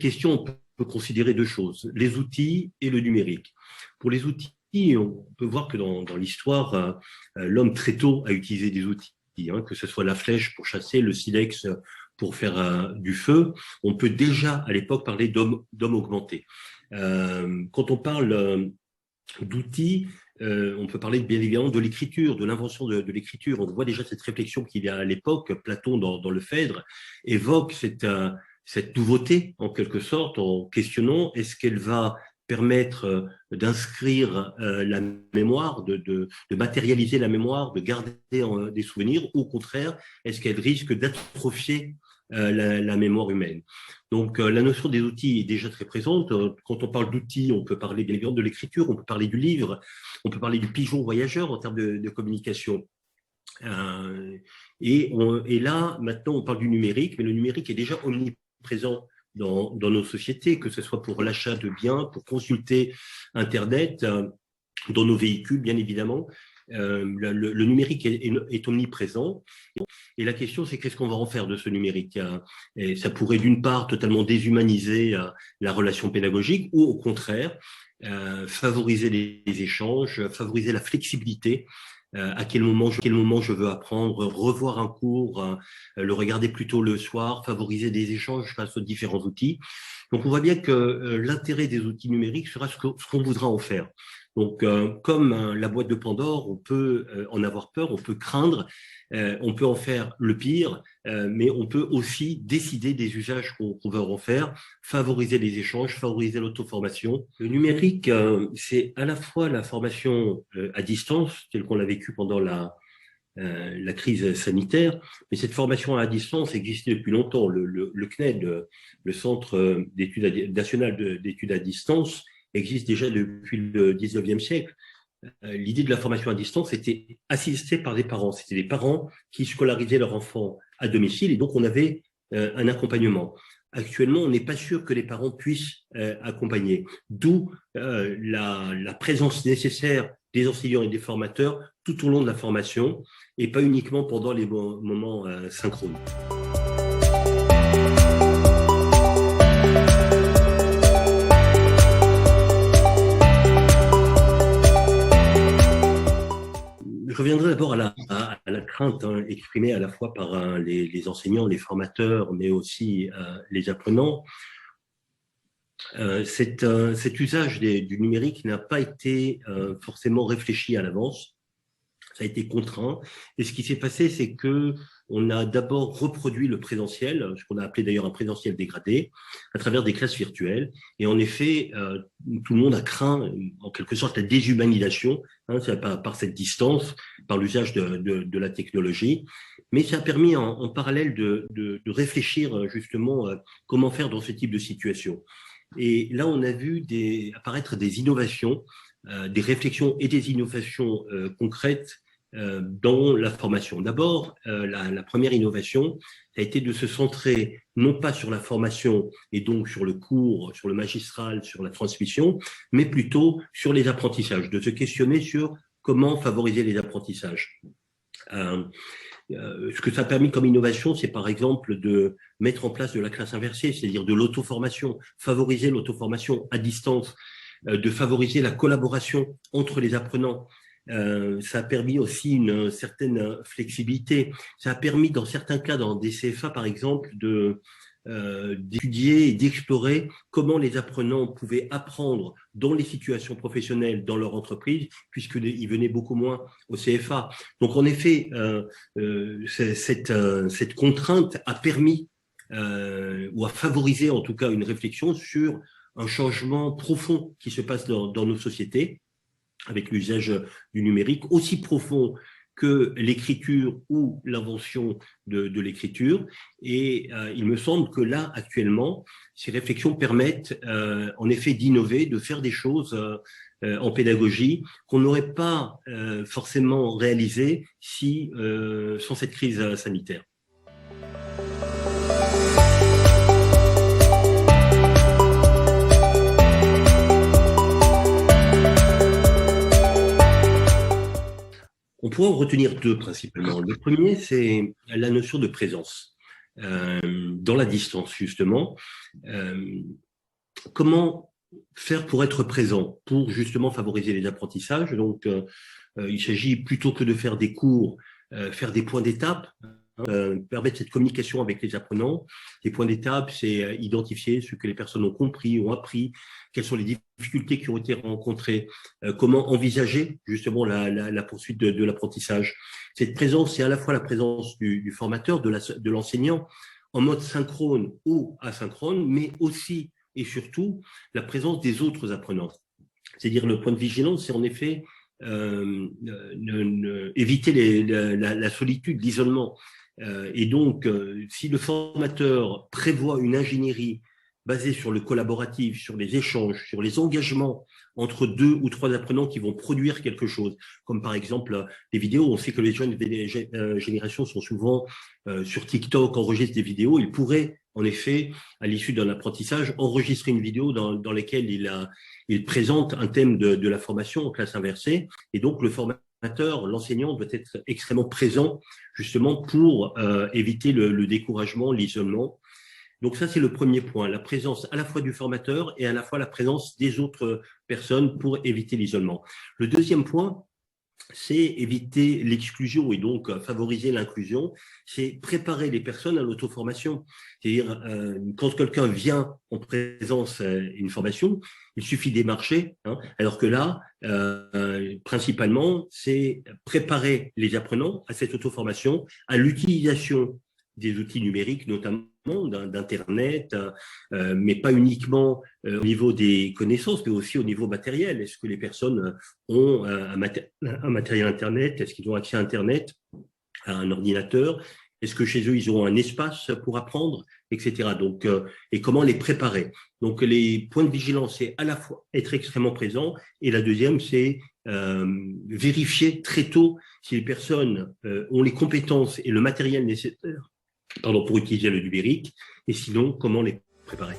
question, on peut considérer deux choses, les outils et le numérique. Pour les outils, on peut voir que dans l'histoire, l'homme très tôt a utilisé des outils, que ce soit la flèche pour chasser, le silex pour faire du feu. On peut déjà, à l'époque, parler d'homme augmenté. Quand on parle d'outils, on peut parler bien évidemment de l'écriture, de l'invention de l'écriture. On voit déjà cette réflexion qu'il y a à l'époque. Platon, dans le Phèdre, évoque cette nouveauté, en quelque sorte, en questionnant est-ce qu'elle va permettre d'inscrire la mémoire, de matérialiser la mémoire, de garder des souvenirs, ou au contraire, est-ce qu'elle risque d'atrophier la mémoire humaine. Donc, la notion des outils est déjà très présente. Quand on parle d'outils, on peut parler bien évidemment de l'écriture, on peut parler du livre, on peut parler du pigeon voyageur en termes de communication. Et là, maintenant, on parle du numérique, mais le numérique est déjà omniprésent dans nos sociétés, que ce soit pour l'achat de biens, pour consulter Internet, dans nos véhicules, bien évidemment. Le numérique est omniprésent. Et la question, c'est qu'est-ce qu'on va en faire de ce numérique? Et ça pourrait, d'une part, totalement déshumaniser la relation pédagogique, ou au contraire, favoriser les échanges, favoriser la flexibilité. À quel moment je veux apprendre, revoir un cours, le regarder plutôt le soir, favoriser des échanges face aux différents outils. Donc, on voit bien que l'intérêt des outils numériques sera ce qu'on voudra en faire. Donc, comme la boîte de Pandore, on peut en avoir peur, on peut craindre, on peut en faire le pire, mais on peut aussi décider des usages qu'on veut en faire, favoriser les échanges, favoriser l'auto-formation. Le numérique, c'est à la fois la formation à distance, telle qu'on l'a vécu pendant la crise sanitaire, mais cette formation à distance existait depuis longtemps. Le CNED, le Centre national d'études à distance, existe déjà depuis le 19e siècle. L'idée de la formation à distance était assistée par des parents. C'était des parents qui scolarisaient leurs enfants à domicile et donc on avait un accompagnement. Actuellement, on n'est pas sûr que les parents puissent accompagner. D'où la présence nécessaire des enseignants et des formateurs tout au long de la formation et pas uniquement pendant les moments synchrones. Je reviendrai d'abord à la crainte exprimée à la fois par les enseignants, les formateurs, mais aussi les apprenants. Cet usage du numérique n'a pas été forcément réfléchi à l'avance. Ça a été contraint. Et ce qui s'est passé, c'est que on a d'abord reproduit le présentiel, ce qu'on a appelé d'ailleurs un présentiel dégradé, à travers des classes virtuelles. Et en effet, tout le monde a craint, en quelque sorte, la déshumanisation, par cette distance, par l'usage de la technologie. Mais ça a permis en parallèle de réfléchir justement comment faire dans ce type de situation. Et là, on a vu apparaître des innovations, des réflexions et des innovations concrètes dans la formation. D'abord, la première innovation a été de se centrer non pas sur la formation et donc sur le cours, sur le magistral, sur la transmission, mais plutôt sur les apprentissages, de se questionner sur comment favoriser les apprentissages. Ce que ça a permis comme innovation, c'est par exemple de mettre en place de la classe inversée, c'est-à-dire de l'auto-formation, favoriser l'auto-formation à distance, de favoriser la collaboration entre les apprenants. Ça a permis aussi une certaine flexibilité. Ça a permis dans certains cas, dans des CFA par exemple, d'étudier et d'explorer comment les apprenants pouvaient apprendre dans les situations professionnelles, dans leur entreprise, puisqu'ils venaient beaucoup moins au CFA. Donc en effet, cette contrainte a permis ou a favorisé en tout cas une réflexion sur un changement profond qui se passe dans nos sociétés, avec l'usage du numérique, aussi profond que l'écriture ou l'invention de l'écriture. Et il me semble que là, actuellement, ces réflexions permettent en effet d'innover, de faire des choses en pédagogie qu'on n'aurait pas forcément réalisées sans cette crise sanitaire. On pourrait en retenir deux principalement. Le premier, c'est la notion de présence dans la distance, justement. Comment faire pour être présent, pour justement favoriser les apprentissages? Donc, il s'agit plutôt que de faire des cours, faire des points d'étape, permettre cette communication avec les apprenants. Les points d'étape, c'est identifier ce que les personnes ont compris, ont appris, quelles sont les difficultés qui ont été rencontrées, comment envisager justement la poursuite de l'apprentissage. Cette présence, c'est à la fois la présence du formateur, de l'enseignant, en mode synchrone ou asynchrone, mais aussi et surtout la présence des autres apprenants. C'est-à-dire le point de vigilance, c'est en effet éviter la solitude, l'isolement. Et donc, si le formateur prévoit une ingénierie basée sur le collaboratif, sur les échanges, sur les engagements entre 2 ou 3 apprenants qui vont produire quelque chose, comme par exemple les vidéos. On sait que les jeunes générations sont souvent sur TikTok, enregistrent des vidéos. Ils pourraient, en effet, à l'issue d'un apprentissage, enregistrer une vidéo dans laquelle il présente un thème de la formation en classe inversée. Et donc, le formateur, l'enseignant doit être extrêmement présent justement pour éviter le découragement, l'isolement. Donc ça, c'est le premier point, la présence à la fois du formateur et à la fois la présence des autres personnes pour éviter l'isolement. Le deuxième point, c'est éviter l'exclusion et donc favoriser l'inclusion, c'est préparer les personnes à l'auto-formation. C'est-à-dire, quand quelqu'un vient en présence à une formation, il suffit démarcher, alors que là, principalement, c'est préparer les apprenants à cette auto-formation, à l'utilisation des outils numériques, notamment d'Internet, mais pas uniquement au niveau des connaissances, mais aussi au niveau matériel. Est-ce que les personnes ont un matériel Internet? Est-ce qu'ils ont accès à Internet, à un ordinateur? Est-ce que chez eux, ils auront un espace pour apprendre, etc. Donc, et comment les préparer? Donc, les points de vigilance, c'est à la fois être extrêmement présent, et la deuxième, c'est vérifier très tôt si les personnes ont les compétences et le matériel nécessaire pour utiliser le numérique, et sinon, comment les préparer.